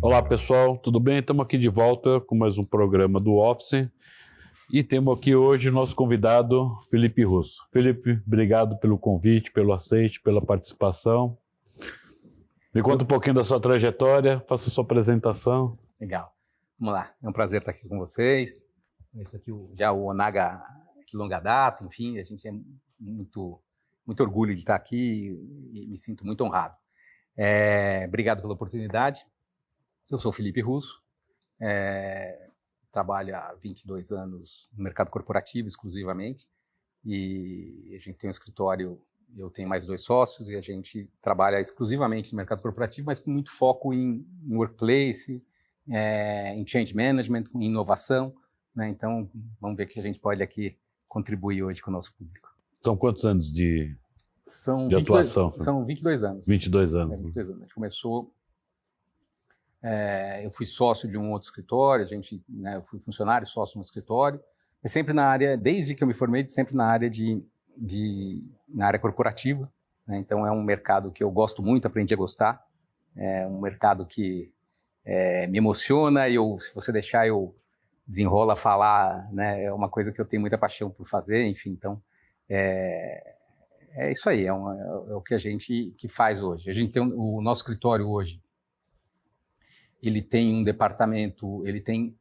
Olá pessoal, tudo bem? Estamos aqui de volta com mais um programa do Office e temos aqui hoje o nosso convidado Felipe Russo. Felipe, obrigado pelo convite, pelo aceite, pela participação. Me conta um pouquinho da sua trajetória, faça sua apresentação. Legal, vamos lá, é um prazer estar aqui com vocês. Isso aqui já o Onaga de longa data, enfim, a gente é muito orgulho de estar aqui e me sinto muito honrado. Obrigado pela oportunidade. Eu sou Felipe Russo, trabalho há 22 anos no mercado corporativo exclusivamente, e a gente tem um escritório, eu tenho mais 2 sócios, e a gente trabalha exclusivamente no mercado corporativo, mas com muito foco em workplace, em change management, em inovação, né? Então, vamos ver que a gente pode aqui contribuir hoje com o nosso público. São quantos anos de atuação? São 22 anos. 22 anos. 22 anos. A gente começou... eu fui sócio de um outro escritório, eu fui funcionário, sócio de um escritório, mas sempre na área, desde que eu me formei, sempre na área na área corporativa, né? Então é um mercado que eu gosto muito, aprendi a gostar, é um mercado que me emociona, e se você deixar eu desenrola falar, né? É uma coisa que eu tenho muita paixão por fazer, enfim, então é isso aí, é o que a gente faz hoje. A gente tem o nosso escritório hoje, ele tem um departamento, ele tem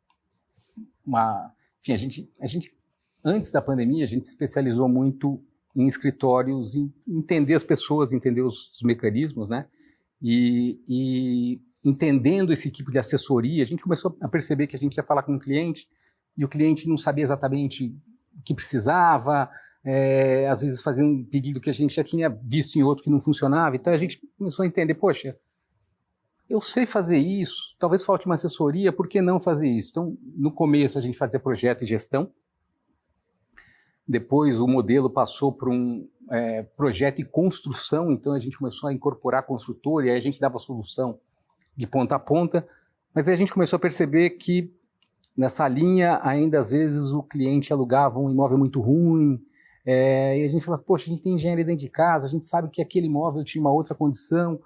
uma... Enfim, a gente, antes da pandemia, a gente se especializou muito em escritórios, em entender as pessoas, entender os mecanismos, né? E entendendo esse tipo de assessoria, a gente começou a perceber que a gente ia falar com o cliente, e o cliente não sabia exatamente o que precisava, às vezes fazia um pedido que a gente já tinha visto em outro que não funcionava, então a gente começou a entender, poxa, eu sei fazer isso, talvez falte uma assessoria, por que não fazer isso? Então, no começo a gente fazia projeto e gestão, depois o modelo passou para um projeto e construção, então a gente começou a incorporar construtor, e aí a gente dava solução de ponta a ponta, mas aí a gente começou a perceber que nessa linha ainda às vezes o cliente alugava um imóvel muito ruim, e a gente falava, poxa, a gente tem engenharia dentro de casa, a gente sabe que aquele imóvel tinha uma outra condição.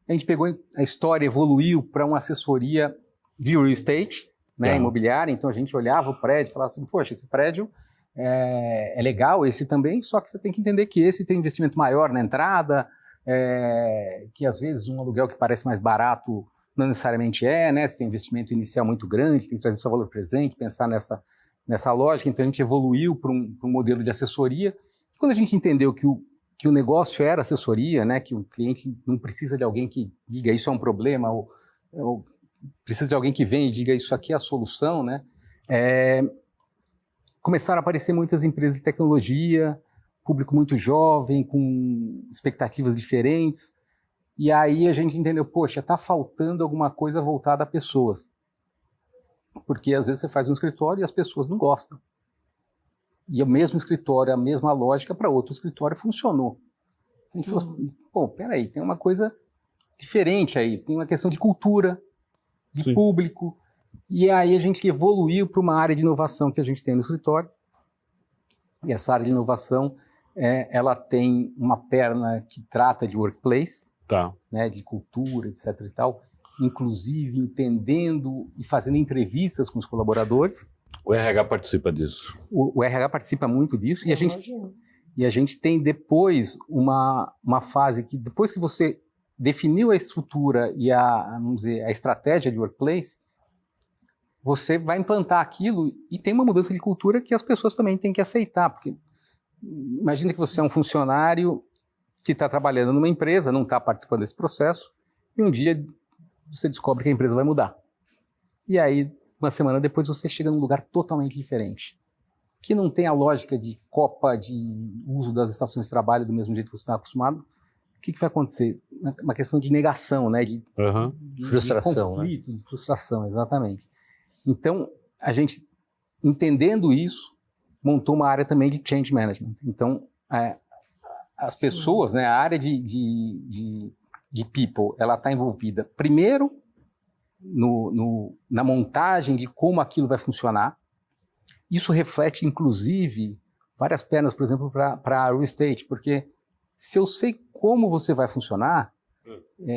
A gente pegou a história, evoluiu para uma assessoria de real estate, né, imobiliária, então a gente olhava o prédio e falava assim, poxa, esse prédio é legal, esse também, só que você tem que entender que esse tem um investimento maior na entrada, que às vezes um aluguel que parece mais barato não necessariamente né, você tem um investimento inicial muito grande, tem que trazer seu valor presente, pensar nessa lógica, então a gente evoluiu para um modelo de assessoria, e quando a gente entendeu que o negócio era assessoria, né, que o cliente não precisa de alguém que diga isso é um problema, ou precisa de alguém que venha e diga isso aqui é a solução, né, começaram a aparecer muitas empresas de tecnologia, público muito jovem, com expectativas diferentes, e aí a gente entendeu, poxa, está faltando alguma coisa voltada a pessoas, porque às vezes você faz um escritório e as pessoas não gostam. E o mesmo escritório, a mesma lógica para outro escritório funcionou. Então a gente falou assim, pô, peraí, tem uma coisa diferente aí, tem uma questão de cultura, de Sim. público, e aí a gente evoluiu para uma área de inovação que a gente tem no escritório, e essa área de inovação, ela tem uma perna que trata de workplace, né, de cultura, etc. e tal, inclusive entendendo e fazendo entrevistas com os colaboradores. O RH participa disso. O RH participa muito disso, e a gente tem depois uma fase que, depois que você definiu a estrutura e vamos dizer, a estratégia de workplace, você vai implantar aquilo e tem uma mudança de cultura que as pessoas também têm que aceitar, porque imagina que você é um funcionário que está trabalhando numa empresa, não está participando desse processo, e um dia você descobre que a empresa vai mudar. E aí, uma semana depois, você chega num lugar totalmente diferente, que não tem a lógica de copa, de uso das estações de trabalho do mesmo jeito que você está acostumado. O que vai acontecer? Uma questão de negação, né? De frustração, de conflito, né? De frustração, exatamente. Então, a gente, entendendo isso, montou uma área também de change management. Então, as pessoas, né, a área de people, ela está envolvida primeiro na montagem de como aquilo vai funcionar. Isso reflete, inclusive, várias pernas, por exemplo, para a real estate, porque se eu sei como você vai funcionar,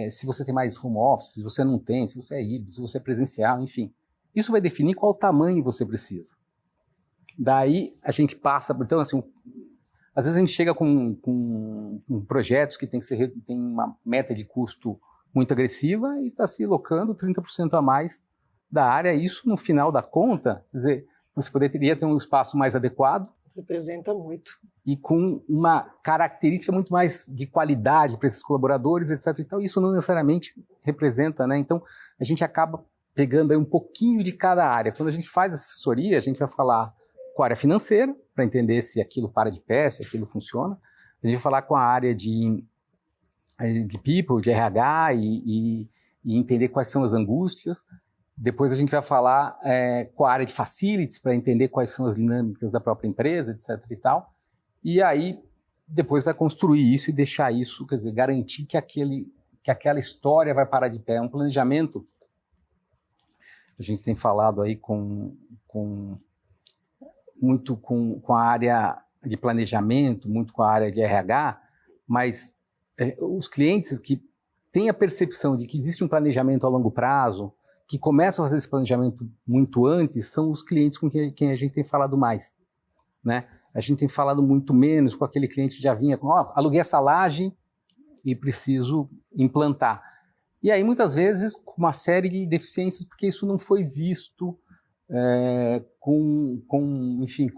se você tem mais home office, se você não tem, se você é híbrido, se você é presencial, enfim. Isso vai definir qual tamanho você precisa. Daí a gente passa, então assim, às vezes a gente chega com projetos que tem uma meta de custo muito agressiva e está se alocando 30% a mais da área. Isso, no final da conta, quer dizer, você poderia ter um espaço mais adequado. Representa muito. E com uma característica muito mais de qualidade para esses colaboradores, etc. Então, isso não necessariamente representa, né? Então, a gente acaba pegando aí um pouquinho de cada área. Quando a gente faz assessoria, a gente vai falar com a área financeira, para entender se aquilo para de pé, se aquilo funciona. A gente vai falar com a área de people, de RH e entender quais são as angústias. Depois a gente vai falar com a área de facilities, para entender quais são as dinâmicas da própria empresa, etc. e tal. E aí, depois vai construir isso e deixar isso, quer dizer, garantir que aquela história vai parar de pé. É um planejamento. A gente tem falado aí muito com a área de planejamento, muito com a área de RH, mas os clientes que têm a percepção de que existe um planejamento a longo prazo, que começam a fazer esse planejamento muito antes, são os clientes com quem a gente tem falado mais, né? A gente tem falado muito menos com aquele cliente que já vinha com, aluguei essa laje e preciso implantar. E aí, muitas vezes, com uma série de deficiências, porque isso não foi visto com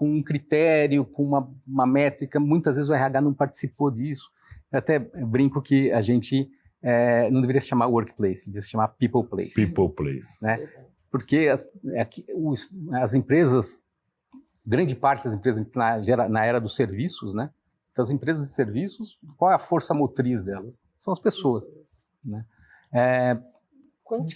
um critério, com uma métrica. Muitas vezes o RH não participou disso. Eu até brinco que a gente não deveria se chamar workplace, deveria se chamar people place. People place. Né? Porque as empresas, grande parte das empresas na era dos serviços, né? Então, as empresas de serviços, qual é a força motriz delas? São as pessoas. Né? Quanto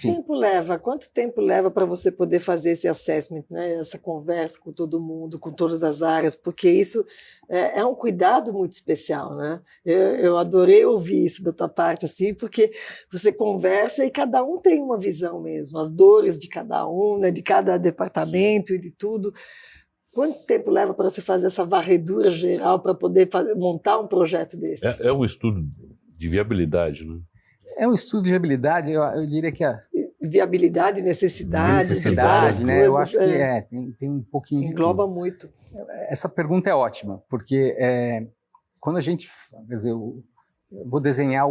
tempo leva para você poder fazer esse assessment, né? Essa conversa com todo mundo, com todas as áreas, porque isso é um cuidado muito especial, né? Eu adorei ouvir isso da tua parte, assim, porque você conversa e cada um tem uma visão mesmo, as dores de cada um, né? De cada departamento. Sim. E de tudo. Quanto tempo leva para você fazer essa varredura geral para poder montar um projeto desse? É um estudo de viabilidade, né? É um estudo de viabilidade, eu diria que viabilidade, necessidade, né? Eu acho que tem um pouquinho. Engloba muito. Essa pergunta é ótima, porque quando a gente, quer dizer, eu vou desenhar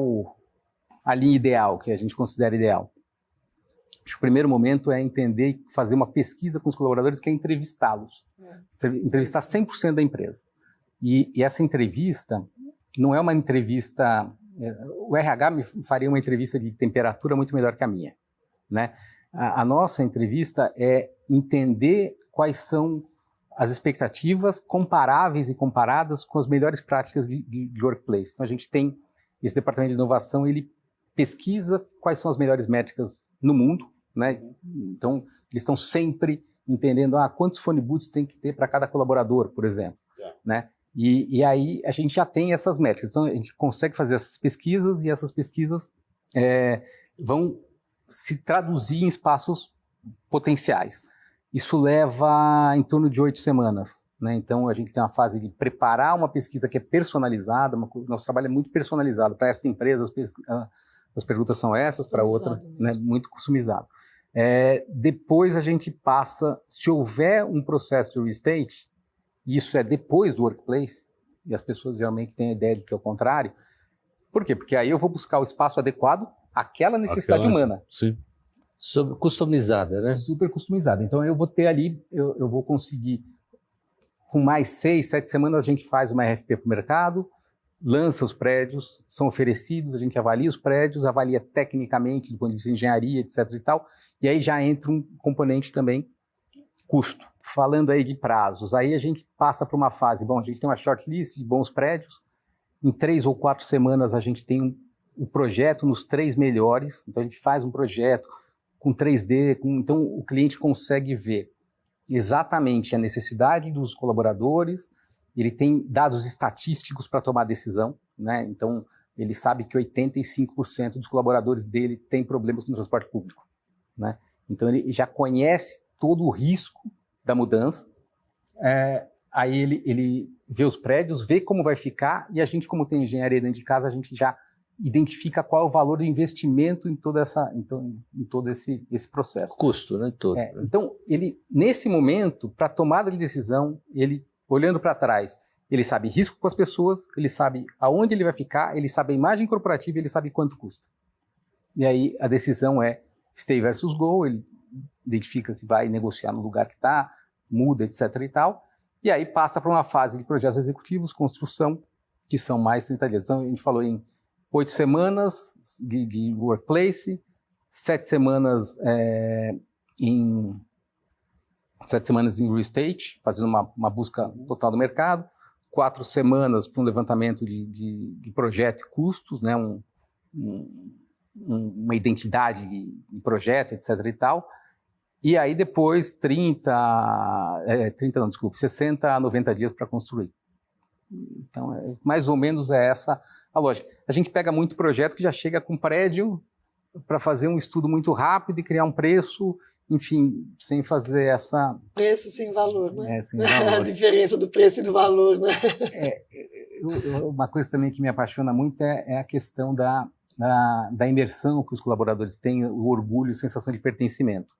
a linha ideal, que a gente considera ideal. Acho que o primeiro momento é entender e fazer uma pesquisa com os colaboradores, que é entrevistá-los. Entrevistar 100% da empresa. E essa entrevista não é uma entrevista... O RH me faria uma entrevista de temperatura muito melhor que a minha, né? A nossa entrevista é entender quais são as expectativas comparáveis e comparadas com as melhores práticas de workplace. Então, a gente tem esse departamento de inovação, ele pesquisa quais são as melhores métricas no mundo, né? Então, eles estão sempre entendendo quantos phone booths tem que ter para cada colaborador, por exemplo, né? E aí a gente já tem essas métricas, então a gente consegue fazer essas pesquisas e essas pesquisas vão se traduzir em espaços potenciais. Isso leva em torno de 8 semanas, né? Então a gente tem uma fase de preparar uma pesquisa que é personalizada, nosso trabalho é muito personalizado. Para essa empresa as perguntas são essas, para outra, né, muito customizado. Depois a gente passa, se houver um processo de real estate, isso é depois do workplace, e as pessoas geralmente têm a ideia de que é o contrário. Por quê? Porque aí eu vou buscar o espaço adequado àquela necessidade humana. Sim. Customizada, né? Super customizada. Então eu vou ter ali, eu vou conseguir, com mais 6, 7 semanas a gente faz uma RFP para o mercado, lança os prédios, são oferecidos, a gente avalia os prédios, avalia tecnicamente, do ponto de vista de engenharia, etc. e tal, e aí já entra um componente também custo. Falando aí de prazos, aí a gente passa para uma fase, a gente tem uma shortlist de bons prédios, em 3 ou 4 semanas a gente tem um projeto nos 3 melhores, então a gente faz um projeto com 3D, então o cliente consegue ver exatamente a necessidade dos colaboradores, ele tem dados estatísticos para tomar decisão, né? Então ele sabe que 85% dos colaboradores dele têm problemas com o transporte público, né? Então ele já conhece todo o risco da mudança, aí ele vê os prédios, vê como vai ficar, e a gente, como tem engenharia dentro de casa, a gente já identifica qual é o valor do investimento em todo esse processo. Custo, né? Todo. Então, ele, nesse momento, para tomada de decisão, ele, olhando para trás, ele sabe risco com as pessoas, ele sabe aonde ele vai ficar, ele sabe a imagem corporativa, ele sabe quanto custa. E aí a decisão é stay versus go, ele identifica se vai negociar no lugar que está, muda, etc. e tal, e aí passa para uma fase de projetos executivos, construção, que são mais 30 dias. Então a gente falou em 8 semanas de workplace, 7 semanas em 7 semanas em real estate, fazendo uma busca total do mercado, 4 semanas para um levantamento de projeto e custos, né, uma identidade de projeto, etc. e tal, e aí depois 60 a 90 dias para construir. Então, mais ou menos é essa a lógica. A gente pega muito projeto que já chega com prédio para fazer um estudo muito rápido e criar um preço, enfim, sem fazer essa... Preço sem valor, né? Sem valor. A diferença do preço e do valor, né? Uma coisa também que me apaixona muito é a questão da imersão que os colaboradores têm, o orgulho, a sensação de pertencimento.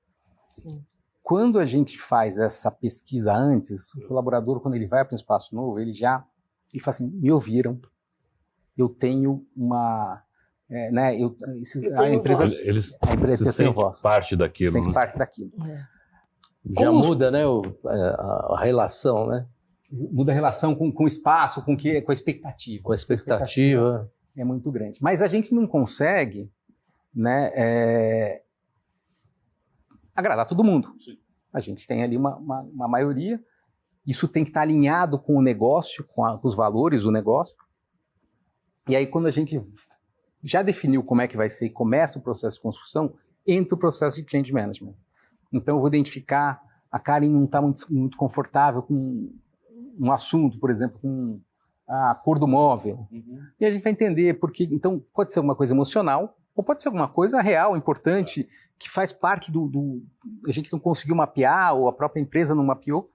Sim. Quando a gente faz essa pesquisa antes, o colaborador, quando ele vai para um espaço novo, ele fala assim, me ouviram, eu tenho uma... a empresa Eles se sentem parte daquilo. Sente parte daquilo. Já muda, né, a relação, né? Muda a relação com o espaço, com a expectativa. Com a expectativa. É muito grande. Mas a gente não consegue, né, agradar todo mundo. Sim. A gente tem ali uma maioria. Isso tem que estar alinhado com o negócio, com os valores do negócio. E aí, quando a gente já definiu como é que vai ser e começa o processo de construção, entra o processo de change management. Então, eu vou identificar, a Karen não está muito confortável com um assunto, por exemplo, com a cor do móvel. Uhum. E a gente vai entender porque, então, pode ser alguma coisa emocional, ou pode ser alguma coisa real, importante, que faz parte a gente não conseguiu mapear, ou a própria empresa não mapeou,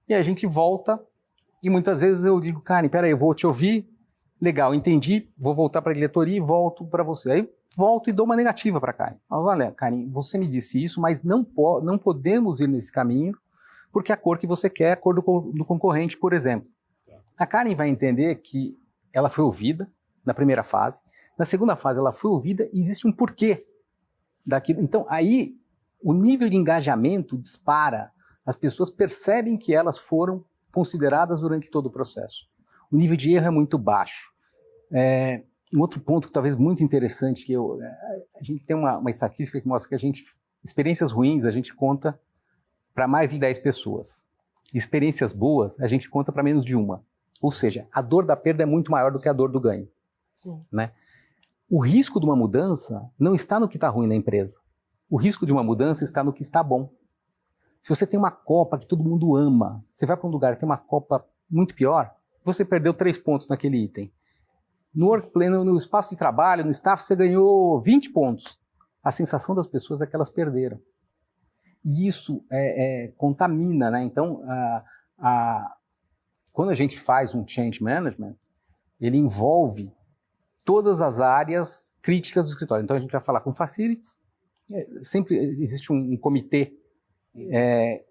e a gente volta, e muitas vezes eu digo, Karen, peraí, eu vou te ouvir, legal, entendi, vou voltar para a diretoria e volto para você. Aí volto e dou uma negativa para a Karen. Olha, Karen, você me disse isso, mas não podemos ir nesse caminho, porque a cor que você quer é a cor do concorrente, por exemplo. A Karen vai entender que ela foi ouvida na primeira fase, na segunda fase ela foi ouvida e existe um porquê daquilo. Então aí o nível de engajamento dispara, as pessoas percebem que elas foram consideradas durante todo o processo. O nível de erro é muito baixo. Um outro ponto que talvez muito interessante, que a gente tem uma estatística que mostra que experiências ruins a gente conta para mais de 10 pessoas. Experiências boas a gente conta para menos de uma. Ou seja, a dor da perda é muito maior do que a dor do ganho. Sim. Né? O risco de uma mudança não está no que está ruim na empresa. O risco de uma mudança está no que está bom. Se você tem uma copa que todo mundo ama, você vai para um lugar que tem uma copa muito pior, você perdeu 3 pontos naquele item. No workplace, no espaço de trabalho, no staff, você ganhou 20 pontos. A sensação das pessoas é que elas perderam. E isso contamina, né? Então, quando a gente faz um change management, ele envolve todas as áreas críticas do escritório. Então, a gente vai falar com facilities, sempre existe um comitê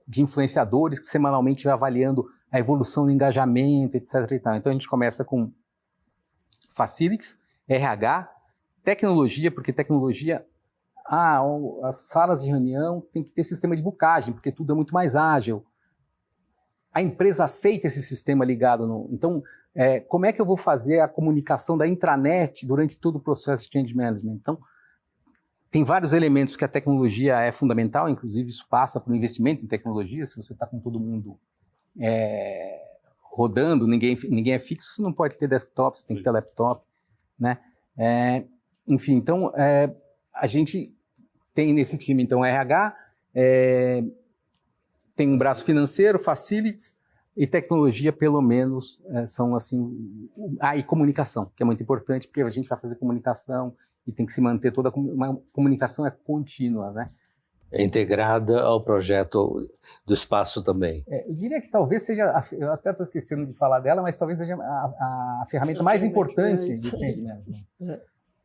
de influenciadores que semanalmente vai avaliando a evolução do engajamento, etc. e tal. Então, a gente começa com facilities, RH, tecnologia, porque tecnologia... as salas de reunião tem que ter sistema de bookagem, porque tudo é muito mais ágil. A empresa aceita esse sistema ligado no... Então, como é que eu vou fazer a comunicação da intranet durante todo o processo de change management? Então, tem vários elementos que a tecnologia é fundamental, inclusive isso passa por um investimento em tecnologia. Se você está com todo mundo rodando, ninguém é fixo, você não pode ter desktop, você tem que ter laptop, né? Enfim, então, a gente tem nesse time, então, RH, tem um braço financeiro, facilities e tecnologia, pelo menos, são assim... e comunicação, que é muito importante, porque a gente vai fazer comunicação e tem que se manter toda... Uma comunicação é contínua, né? É integrada ao projeto do espaço também. Eu diria que talvez seja... Eu até estou esquecendo de falar dela, mas talvez seja a ferramenta mais importante do change management.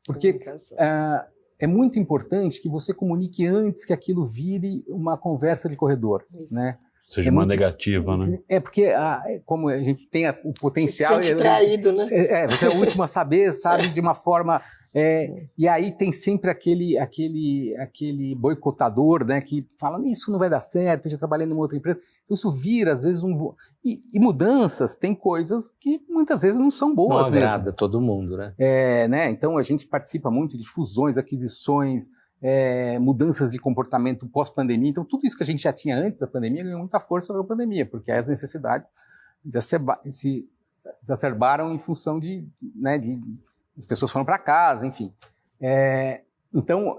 Porque é muito importante que você comunique antes que aquilo vire uma conversa de corredor, Isso. né? Seja uma negativa, né? Porque como a gente tem o potencial... Se sente traído, né? Você é o último a saber, sabe, de uma forma... e aí tem sempre aquele boicotador, né, que fala, isso não vai dar certo, eu já trabalhei numa outra empresa. Então isso vira, às vezes, E mudanças, tem coisas que muitas vezes não são boas Não agrada mesmo. todo mundo, né? Né? Então a gente participa muito de fusões, aquisições, mudanças de comportamento pós-pandemia. Então tudo isso que a gente já tinha antes da pandemia ganhou muita força com a pandemia, porque as necessidades se exacerbaram em função né, as pessoas foram para casa, enfim. Então,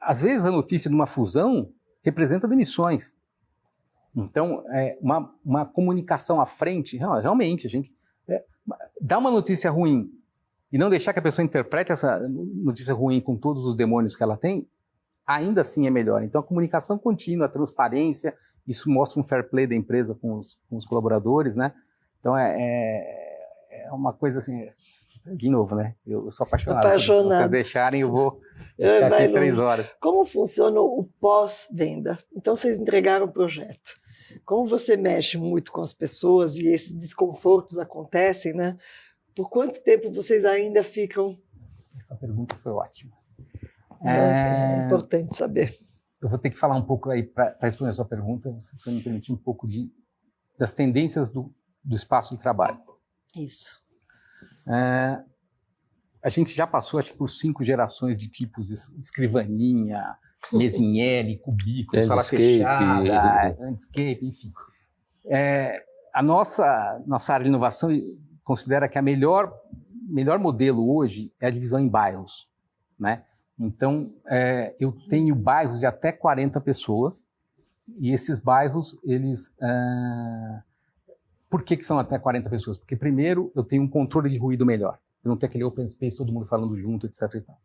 às vezes a notícia de uma fusão representa demissões. Então, uma comunicação à frente, realmente, a gente dá uma notícia ruim e não deixar que a pessoa interprete essa notícia ruim com todos os demônios que ela tem, ainda assim é melhor. Então, a comunicação contínua, a transparência, isso mostra um fair play da empresa com os colaboradores, né? Então, é uma coisa assim... De novo, né? Eu sou apaixonado. Se vocês deixarem, eu vou ficar aqui 3 horas. Como funciona o pós-venda? Então, vocês entregaram o projeto. Como você mexe muito com as pessoas e esses desconfortos acontecem, né? Por quanto tempo vocês ainda ficam... Essa pergunta foi ótima. É importante saber. Eu vou ter que falar um pouco aí, para responder a sua pergunta, se você me permitir, um pouco das tendências do espaço de trabalho. Isso. A gente já passou, acho que, por 5 gerações de tipos de escrivaninha, mesinha L, cubículo, sala fechada, landscape, enfim. A nossa área de inovação considera que a melhor modelo hoje é a divisão em bairros, né? Então, eu tenho bairros de até 40 pessoas e esses bairros, eles... Por que são até 40 pessoas? Porque, primeiro, eu tenho um controle de ruído melhor. Eu não tenho aquele open space, todo mundo falando junto, etc. E tal.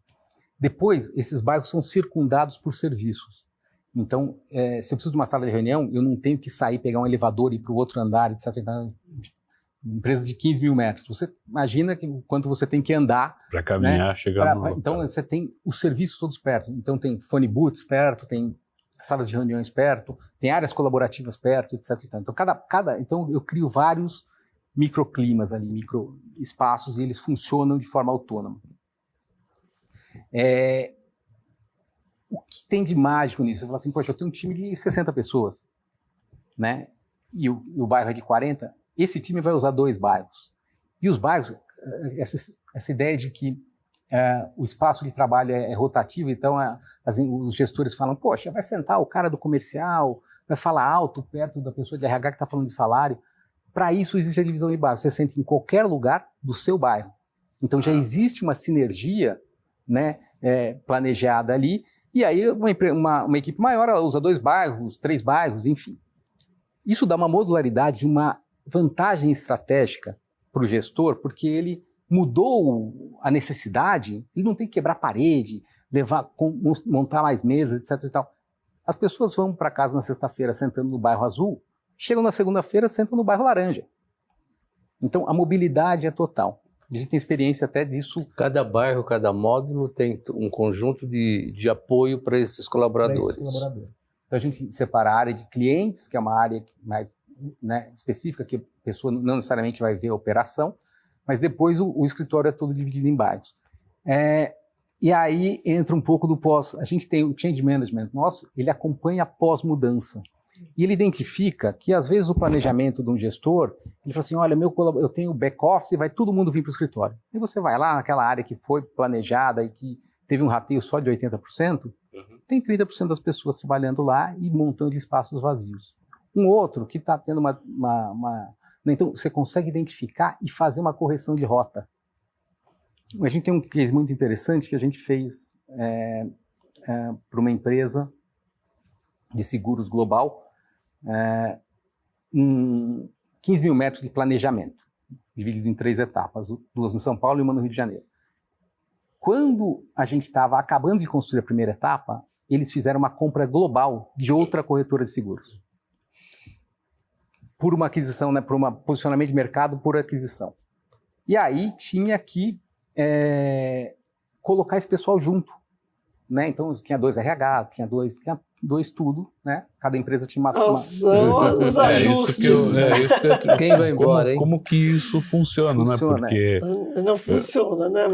Depois, esses bairros são circundados por serviços. Então, se eu preciso de uma sala de reunião, eu não tenho que sair, pegar um elevador e ir para o outro andar, etc. E tal. Empresa de 15 mil metros. Você imagina o quanto você tem que andar. Para caminhar, né? chegar no Então, você tem os serviços todos perto. Então, tem phone booths perto, tem salas de reuniões perto, tem áreas colaborativas perto, etc. Então, então eu crio vários microclimas ali, microespaços, e eles funcionam de forma autônoma. O que tem de mágico nisso? Você fala assim, poxa, eu tenho um time de 60 pessoas, né? E o bairro é de 40, esse time vai usar 2 bairros. E os bairros, essa ideia de que o espaço de trabalho é rotativo, então os gestores falam, poxa, vai sentar o cara do comercial, vai falar alto perto da pessoa de RH que está falando de salário. Para isso existe a divisão de bairro, você senta em qualquer lugar do seu bairro. Então já existe uma sinergia, né, planejada ali, e aí uma equipe maior ela usa 2 bairros, 3 bairros, enfim. Isso dá uma modularidade, uma vantagem estratégica para o gestor, porque ele mudou a necessidade, ele não tem que quebrar parede, montar mais mesas, etc. E tal. As pessoas vão para casa na sexta-feira sentando no bairro azul, chegam na segunda-feira sentam no bairro laranja. Então a mobilidade é total. A gente tem experiência até disso. Cada bairro, cada módulo tem um conjunto de apoio para esses colaboradores. Então a gente separa a área de clientes, que é uma área mais, né, específica, que a pessoa não necessariamente vai ver a operação, mas depois o escritório é todo dividido em bairros. E aí entra um pouco do pós. A gente tem o change management nosso, ele acompanha a pós-mudança. E ele identifica que, às vezes, o planejamento de um gestor, ele fala assim, olha, eu tenho back-office e vai todo mundo vir para o escritório. E você vai lá naquela área que foi planejada e que teve um rateio só de 80%, tem 30% das pessoas trabalhando lá e montando espaços vazios. Um outro que está tendo Então, você consegue identificar e fazer uma correção de rota. A gente tem um case muito interessante que a gente fez para uma empresa de seguros global, 15 mil metros de planejamento, dividido em 3 etapas, 2 no São Paulo e 1 no Rio de Janeiro. Quando a gente estava acabando de construir a primeira etapa, eles fizeram uma compra global de outra corretora de seguros. Por uma aquisição, né, por um posicionamento de mercado por aquisição. E aí tinha que colocar esse pessoal junto, né? Então tinha 2 RHs, tinha dois tudo, né? Cada empresa tinha uma... São os ajustes. Quem vai embora, hein? Como que isso funciona, né? Porque... Não funciona, né?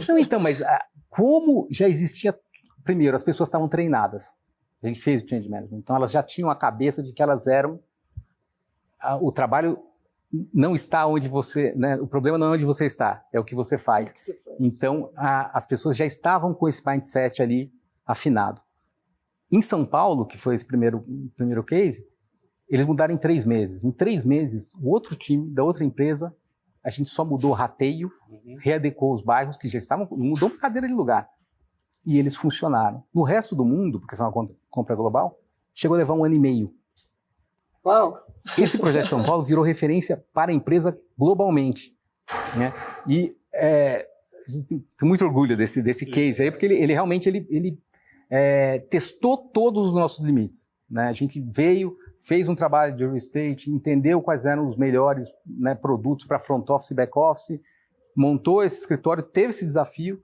Não, então, mas como já existia... Primeiro, as pessoas estavam treinadas. A gente fez o change management. Então, elas já tinham a cabeça de que elas eram... O trabalho não está onde você... Né? O problema não é onde você está, é o que você faz. Então, as pessoas já estavam com esse mindset ali afinado. Em São Paulo, que foi esse primeiro case, eles mudaram em 3 meses. Em 3 meses, o outro time da outra empresa, a gente só mudou o rateio, readequou os bairros que já estavam... Mudou uma cadeira de lugar. E eles funcionaram. No resto do mundo, porque foi uma compra global, chegou a levar 1 ano e meio. Uau! Esse projeto de São Paulo virou referência para a empresa globalmente, né? E a gente tem muito orgulho desse case aí, porque ele realmente testou todos os nossos limites, né? A gente fez um trabalho de real estate, entendeu quais eram os melhores, né, produtos para front office e back office, montou esse escritório, teve esse desafio.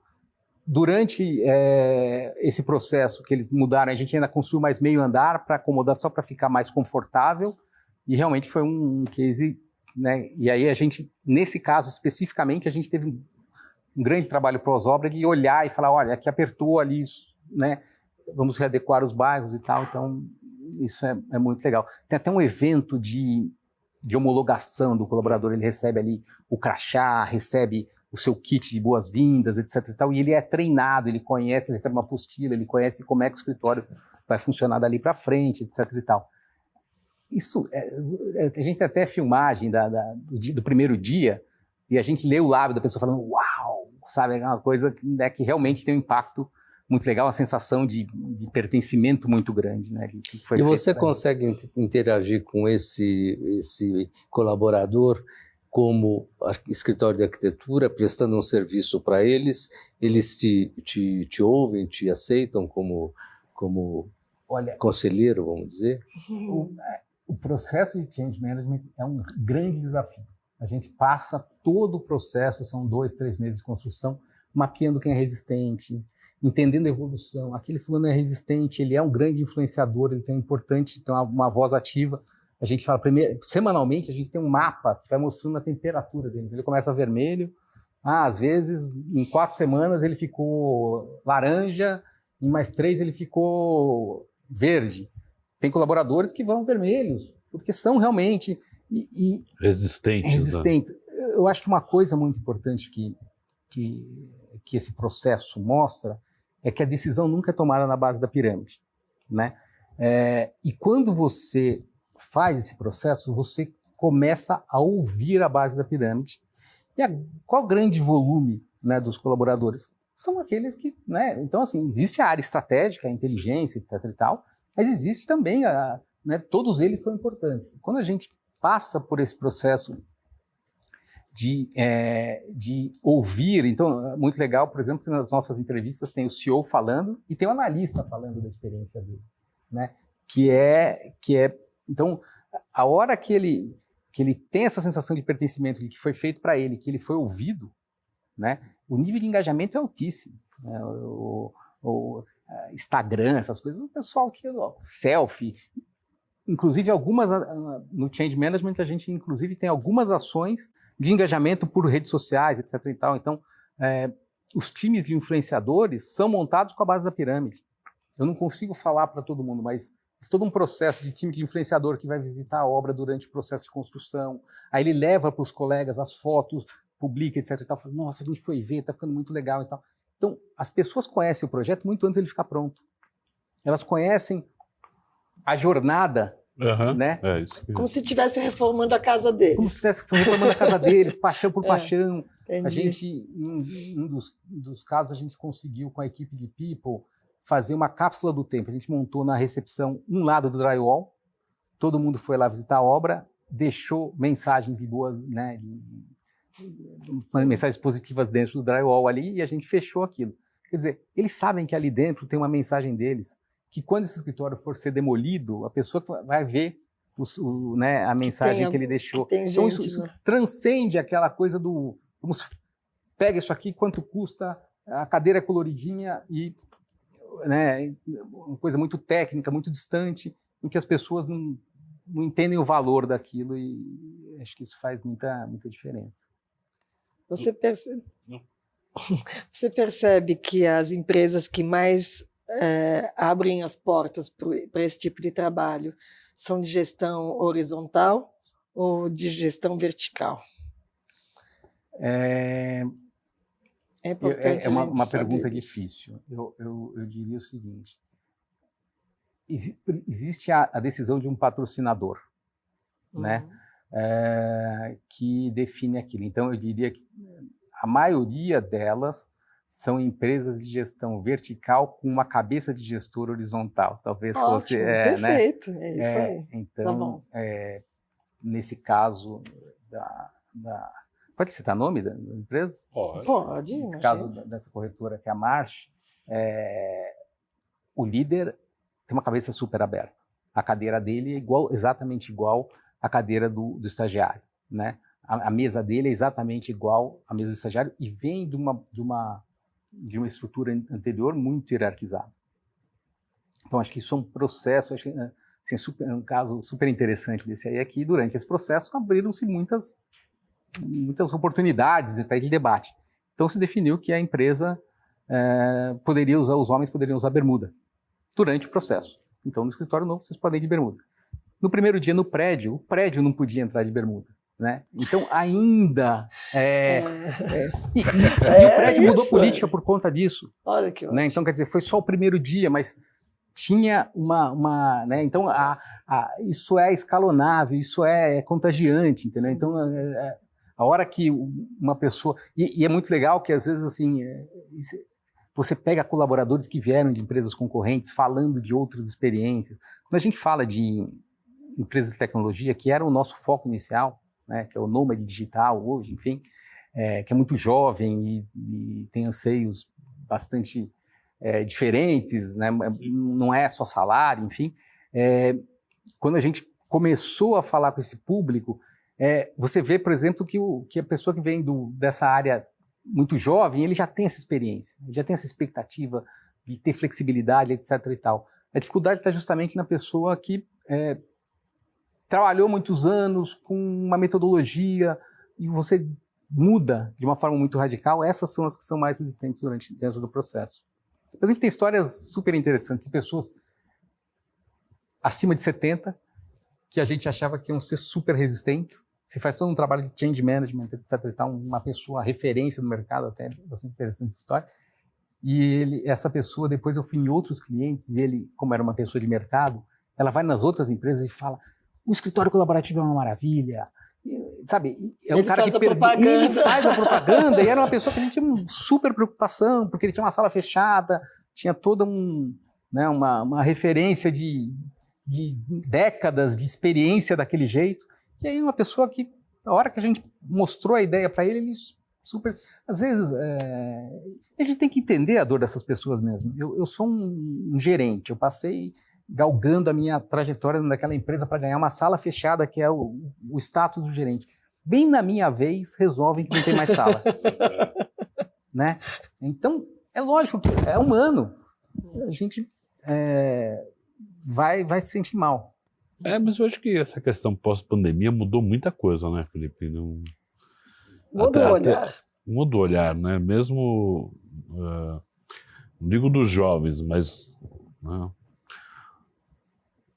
Durante esse processo que eles mudaram, a gente ainda construiu mais meio andar para acomodar, só para ficar mais confortável, e realmente foi um case, né? E aí a gente, nesse caso especificamente, a gente teve um grande trabalho pós-obra de olhar e falar, olha, aqui apertou ali, né? Vamos readequar os bairros e tal, então isso é muito legal. Tem até um evento de homologação do colaborador, ele recebe ali o crachá, recebe o seu kit de boas-vindas, etc. e tal, e ele é treinado, ele conhece, ele recebe uma apostila, ele conhece como é que o escritório vai funcionar dali para frente, etc. e tal. Isso, a gente tem até filmagem do primeiro dia, e a gente lê o lábio da pessoa falando, uau, sabe, é uma coisa que realmente tem um impacto muito legal, a sensação de pertencimento muito grande, né? Que foi e você consegue interagir com esse colaborador como escritório de arquitetura, prestando um serviço para eles? Eles te ouvem, te aceitam como conselheiro, vamos dizer? O processo de change management é um grande desafio. A gente passa todo o processo, são 2, 3 meses de construção, mapeando quem é resistente, entendendo a evolução. Aquele fulano é resistente, ele é um grande influenciador, ele tem uma voz ativa. A gente fala, semanalmente, a gente tem um mapa que vai mostrando a temperatura dele. Ele começa vermelho, às vezes, em 4 semanas ele ficou laranja, em mais 3 ele ficou verde. Tem colaboradores que vão vermelhos, porque são realmente... resistentes. Né? Eu acho que uma coisa muito importante que esse processo mostra é que a decisão nunca é tomada na base da pirâmide, né? E quando você faz esse processo, você começa a ouvir a base da pirâmide. E qual o grande volume, né, dos colaboradores? São aqueles que... Né, então, assim, existe a área estratégica, a inteligência, etc. e tal, mas existe também, né, todos eles são importantes. Quando a gente passa por esse processo de ouvir, então, é muito legal, por exemplo, que nas nossas entrevistas tem o CEO falando e tem o analista falando da experiência dele, né? Então, a hora que ele tem essa sensação de pertencimento, de que foi feito para ele, que ele foi ouvido, né? O nível de engajamento é altíssimo, né? O Instagram, essas coisas, o pessoal que selfie, inclusive algumas no Change Management a gente inclusive tem algumas ações de engajamento por redes sociais, etc. e tal. Então, os times de influenciadores são montados com a base da pirâmide. Eu não consigo falar para todo mundo, mas tem todo um processo de time de influenciador que vai visitar a obra durante o processo de construção, aí ele leva para os colegas as fotos, publica, etc. e tal, fala, nossa, a gente foi ver, está ficando muito legal e tal. Então, as pessoas conhecem o projeto muito antes de ele ficar pronto. Elas conhecem a jornada, né? Como se estivesse reformando a casa deles. Como se estivesse reformando a casa deles, paixão por paixão. Entendi. A gente, em um dos casos, a gente conseguiu, com a equipe de People, fazer uma cápsula do tempo. A gente montou na recepção um lado do drywall, todo mundo foi lá visitar a obra, deixou mensagens de boas, né, mensagens positivas dentro do drywall ali, e a gente fechou aquilo. Quer dizer, eles sabem que ali dentro tem uma mensagem deles, que quando esse escritório for ser demolido, a pessoa vai ver né, a mensagem que ele deixou. Então isso transcende aquela coisa do... pega isso aqui, quanto custa, a cadeira é coloridinha e, né, uma coisa muito técnica, muito distante, em que as pessoas não entendem o valor daquilo, e acho que isso faz muita diferença. Você percebe que as empresas que mais abrem as portas para esse tipo de trabalho são de gestão horizontal ou de gestão vertical? É importante uma saber pergunta disso. difícil. Eu diria o seguinte: existe a decisão de um patrocinador, né? Que define aquilo. Então, eu diria que a maioria delas são empresas de gestão vertical com uma cabeça de gestor horizontal. Talvez fosse... perfeito, né? É isso aí. Então, tá bom. Nesse caso, pode citar nome da empresa? Pode. Nesse caso dessa corretora, que é a Marsh, o líder tem uma cabeça super aberta. A cadeira dele é exatamente igual à cadeira do estagiário, né? A mesa dele é exatamente igual à mesa do estagiário e vem de uma estrutura anterior muito hierarquizada. Então, acho que isso é um processo, acho que, assim, um caso super interessante desse aí é que, durante esse processo, abriram-se muitas oportunidades até de debate. Então, se definiu que a empresa os homens poderiam usar bermuda durante o processo. Então, no escritório novo, vocês podem ir de bermuda. No primeiro dia, no prédio, o prédio não podia entrar de bermuda, né? Então, ainda... E o prédio mudou política por conta disso. Olha que ótimo. Né? Então, quer dizer, foi só o primeiro dia, mas tinha né? Então, isso é escalonável, isso é contagiante, entendeu? Sim. Então, a hora que uma pessoa... E é muito legal que, às vezes, assim... Você pega colaboradores que vieram de empresas concorrentes falando de outras experiências. Quando a gente fala de empresas de tecnologia, que era o nosso foco inicial, né, que é o nômade digital hoje, enfim, que é muito jovem e tem anseios bastante diferentes, né, não é só salário, enfim. Quando a gente começou a falar com esse público, você vê, por exemplo, que a pessoa que vem dessa área muito jovem, ele já tem essa experiência, já tem essa expectativa de ter flexibilidade, etc. e tal. A dificuldade está justamente na pessoa que trabalhou muitos anos com uma metodologia e você muda de uma forma muito radical. Essas são as que são mais resistentes dentro do processo. Mas a gente tem histórias super interessantes de pessoas acima de 70 que a gente achava que iam ser super resistentes. Você faz todo um trabalho de change management, etc. e tal, uma pessoa referência no mercado, até bastante interessante essa história. E essa pessoa, depois eu fui em outros clientes, e ele, como era uma pessoa de mercado, ela vai nas outras empresas e fala: o escritório colaborativo é uma maravilha, sabe? É um cara que ele faz a propaganda, e era uma pessoa que a gente tinha uma super preocupação, porque ele tinha uma sala fechada, tinha toda uma referência de décadas de experiência daquele jeito. E aí uma pessoa que, a hora que a gente mostrou a ideia para ele super... Às vezes, a gente tem que entender a dor dessas pessoas mesmo. Eu sou um gerente, eu passei galgando a minha trajetória naquela empresa para ganhar uma sala fechada, que é o status do gerente. Bem na minha vez, resolvem que não tem mais sala. Né? Então, é lógico que é humano. A gente vai se sentir mal. Mas eu acho que essa questão pós-pandemia mudou muita coisa, né, Felipe? Muda o olhar. Muda o olhar, né? Mesmo, não digo dos jovens, mas né,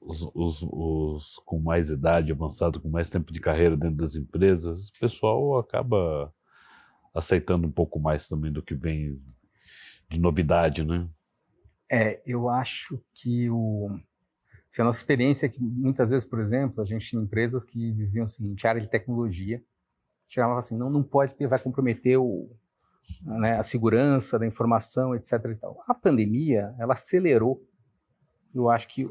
os com mais idade avançada, com mais tempo de carreira dentro das empresas, o pessoal acaba aceitando um pouco mais também do que vem de novidade, né? Eu acho que a nossa experiência é que muitas vezes, por exemplo, a gente tinha empresas que diziam o seguinte: área de tecnologia, chegava assim, não pode, porque vai comprometer a segurança da informação, etc. e tal. A pandemia, ela acelerou, eu acho que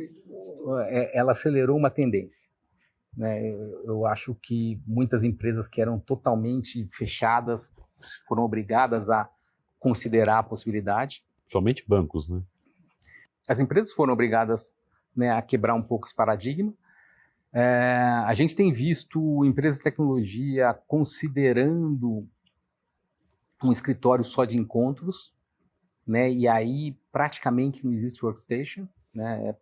ela acelerou uma tendência. Né? Eu acho que muitas empresas que eram totalmente fechadas foram obrigadas a considerar a possibilidade. Somente bancos, né? As empresas foram obrigadas, né, a quebrar um pouco esse paradigma. A gente tem visto empresas de tecnologia considerando um escritório só de encontros, né? E aí praticamente não existe workstation, né?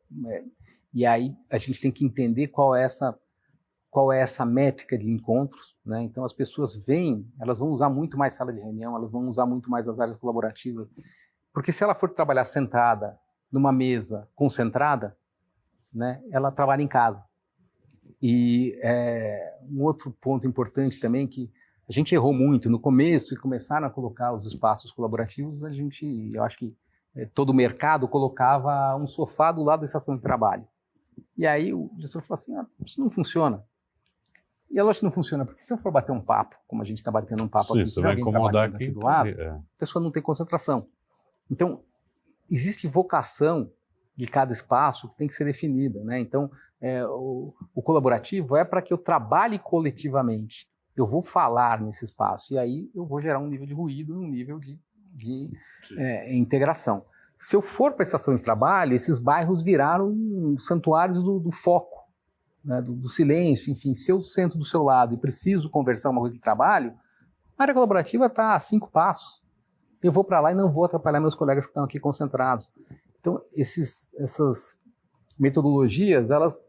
E aí a gente tem que entender qual é essa métrica de encontros, né? Então as pessoas vêm, elas vão usar muito mais sala de reunião, elas vão usar muito mais as áreas colaborativas, porque se ela for trabalhar sentada numa mesa concentrada, né, ela trabalha em casa. E um outro ponto importante também que a gente errou muito no começo e começaram a colocar os espaços colaborativos, eu acho que todo o mercado colocava um sofá do lado da estação de trabalho. E aí o gestor falou assim, isso não funciona. E ela acha que não funciona, porque se eu for bater um papo, como a gente está batendo um papo Sim, aqui, você vai incomodar aqui do lado, a pessoa não tem concentração. Então, existe vocação de cada espaço que tem que ser definida, né? Então, o colaborativo é para que eu trabalhe coletivamente. Eu vou falar nesse espaço, e aí eu vou gerar um nível de ruído, um nível de integração. Se eu for para a estação de trabalho, esses bairros viraram santuários do foco, né, do silêncio, enfim. Se eu sento do seu lado e preciso conversar uma coisa de trabalho, a área colaborativa está a 5 passos. Eu vou para lá e não vou atrapalhar meus colegas que estão aqui concentrados. Então, essas metodologias, elas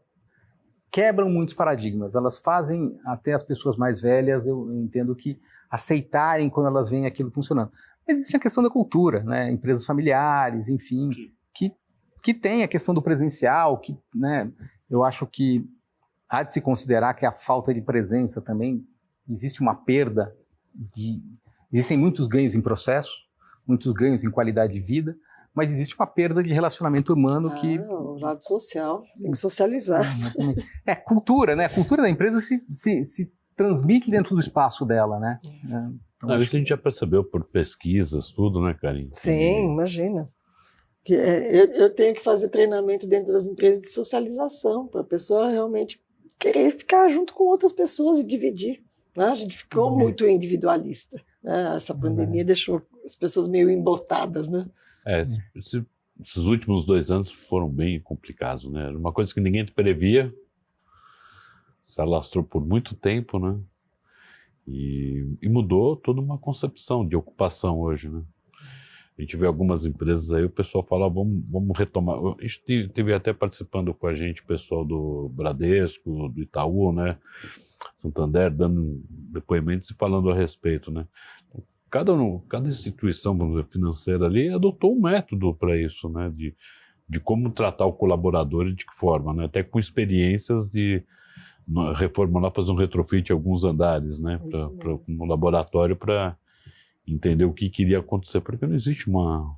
quebram muitos paradigmas, elas fazem até as pessoas mais velhas, eu entendo que aceitarem quando elas veem aquilo funcionando. Mas existe a questão da cultura, né? Empresas familiares, enfim, que tem a questão do presencial, que, né, eu acho que há de se considerar que a falta de presença também, existe uma perda, existem muitos ganhos em processo, muitos ganhos em qualidade de vida, mas existe uma perda de relacionamento humano que... O lado social, tem que socializar. Cultura, né? A cultura da empresa se transmite dentro do espaço dela, né? Então, isso a gente já percebeu por pesquisas, tudo, né, Karine? Sim, imagina. Eu tenho que fazer treinamento dentro das empresas de socialização, para a pessoa realmente querer ficar junto com outras pessoas e dividir. Né? A gente ficou muito individualista. Né? Essa pandemia deixou as pessoas meio embotadas, né? Esses últimos 2 anos foram bem complicados, né? Uma coisa que ninguém previa, se alastrou por muito tempo, né? E mudou toda uma concepção de ocupação hoje, né? A gente vê algumas empresas aí, o pessoal fala, vamos retomar. A gente teve até participando com a gente o pessoal do Bradesco, do Itaú, né? Santander, dando depoimentos e falando a respeito, né? Cada instituição, vamos dizer, financeira ali adotou um método para isso, né? De como tratar o colaborador e de que forma, né? Até com experiências de reformular, fazer um retrofit em alguns andares, né? Um laboratório para entender o que queria acontecer, porque não existe uma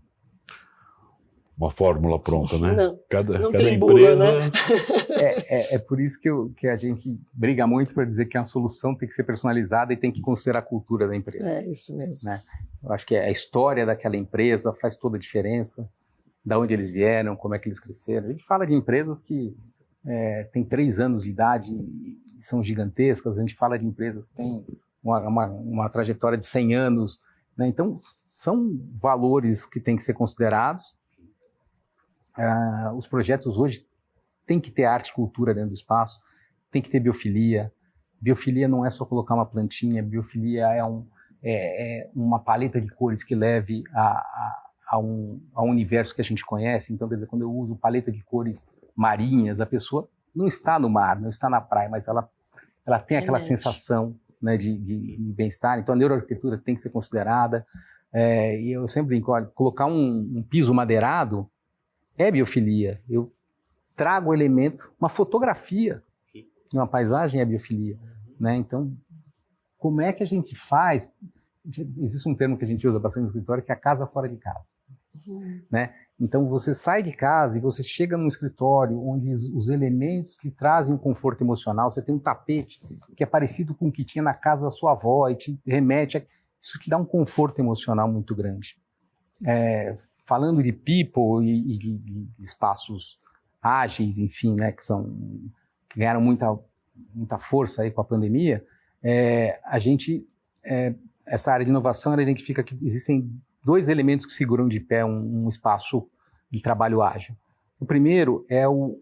fórmula pronta, né? Não, cada tem empresa... bula, né? É por isso que a gente briga muito para dizer que a solução tem que ser personalizada e tem que considerar a cultura da empresa. É isso mesmo. Né? Eu acho que a história daquela empresa faz toda a diferença, de onde eles vieram, como é que eles cresceram. A gente fala de empresas que têm 3 anos de idade e são gigantescas, a gente fala de empresas que têm uma trajetória de 100 anos, né? Então, são valores que têm que ser considerados. Os projetos hoje têm que ter arte e cultura dentro do espaço, tem que ter biofilia. Biofilia não é só colocar uma plantinha, biofilia é uma paleta de cores que leve a um universo que a gente conhece. Então, quer dizer, quando eu uso paleta de cores marinhas, a pessoa não está no mar, não está na praia, mas ela tem aquela sensação, né, de bem-estar. Então, a neuroarquitetura tem que ser considerada. E eu sempre brinco, olha, colocar um piso madeirado é biofilia. Eu trago elementos, uma fotografia de uma paisagem é biofilia, né? Então, como é que a gente faz? Existe um termo que a gente usa bastante no escritório, que é a casa fora de casa, né? Então, você sai de casa e você chega num escritório onde os elementos que trazem um conforto emocional, você tem um tapete que é parecido com o que tinha na casa da sua avó e te remete isso te dá um conforto emocional muito grande. Falando de people e de espaços ágeis, enfim, né, que ganharam muita força aí com a pandemia, a gente, essa área de inovação, ela identifica que existem 2 elementos que seguram de pé um espaço de trabalho ágil. O primeiro é o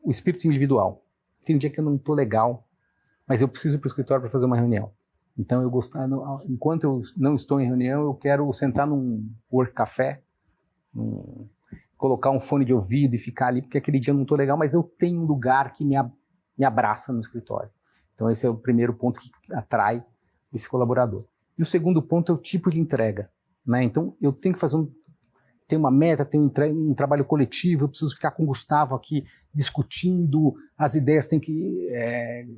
espírito individual. Tem um dia que eu não estou legal, mas eu preciso ir para o escritório para fazer uma reunião. Então, enquanto eu não estou em reunião, eu quero sentar num work café, colocar um fone de ouvido e ficar ali, porque aquele dia eu não estou legal, mas eu tenho um lugar que me abraça no escritório. Então esse é o primeiro ponto que atrai esse colaborador. E o segundo ponto é o tipo de entrega, né? Então eu tenho que fazer tem uma meta, tem um trabalho coletivo, eu preciso ficar com o Gustavo aqui discutindo, as ideias têm que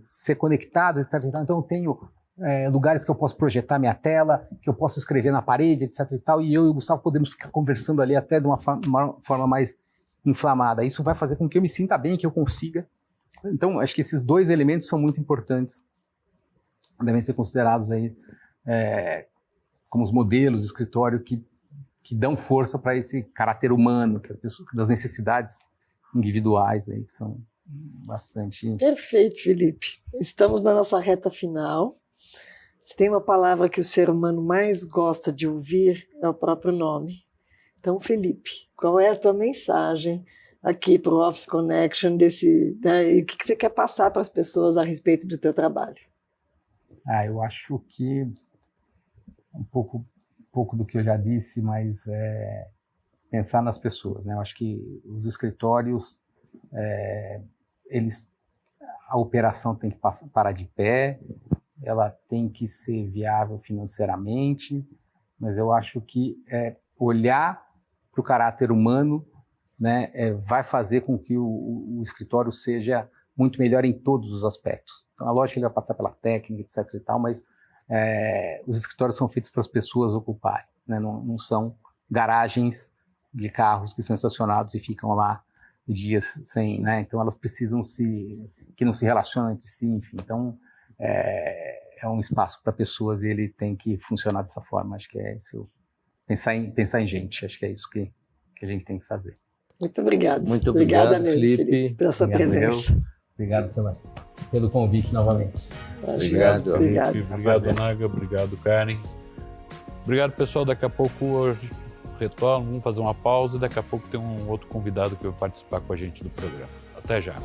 ser conectadas, etc. Então eu tenho lugares que eu posso projetar minha tela, que eu posso escrever na parede, etc. e tal, e eu e o Gustavo podemos ficar conversando ali até de uma forma mais inflamada. Isso vai fazer com que eu me sinta bem, que eu consiga. Então, acho que esses dois elementos são muito importantes, devem ser considerados aí como os modelos de escritório que dão força para esse caráter humano, das necessidades individuais aí, que são bastante... Perfeito, Felipe. Estamos na nossa reta final. Se tem uma palavra que o ser humano mais gosta de ouvir, é o próprio nome. Então, Felipe, qual é a tua mensagem aqui para o Office Connection, o que você quer passar para as pessoas a respeito do teu trabalho? Eu acho que um pouco do que eu já disse, mas pensar nas pessoas, né? Eu acho que os escritórios, a operação tem que parar de pé, ela tem que ser viável financeiramente, mas eu acho que olhar para o caráter humano, né, vai fazer com que o escritório seja muito melhor em todos os aspectos. Então, a lógica ele vai passar pela técnica, etc. e tal, mas os escritórios são feitos para as pessoas ocuparem, né? Não são garagens de carros que são estacionados e ficam lá dias sem, né? Então elas precisam que não se relacionam entre si, enfim. Então é um espaço para pessoas e ele tem que funcionar dessa forma. Acho que é isso. Pensar em gente, acho que é isso que a gente tem que fazer. Muito obrigado. Muito obrigado, Obrigada mesmo, Felipe, pela sua presença. Obrigado pelo convite novamente. Obrigado. Obrigado, Naga. Obrigado, Karen. Obrigado, pessoal. Daqui a pouco hoje retorno, vamos fazer uma pausa e daqui a pouco tem um outro convidado que vai participar com a gente do programa. Até já.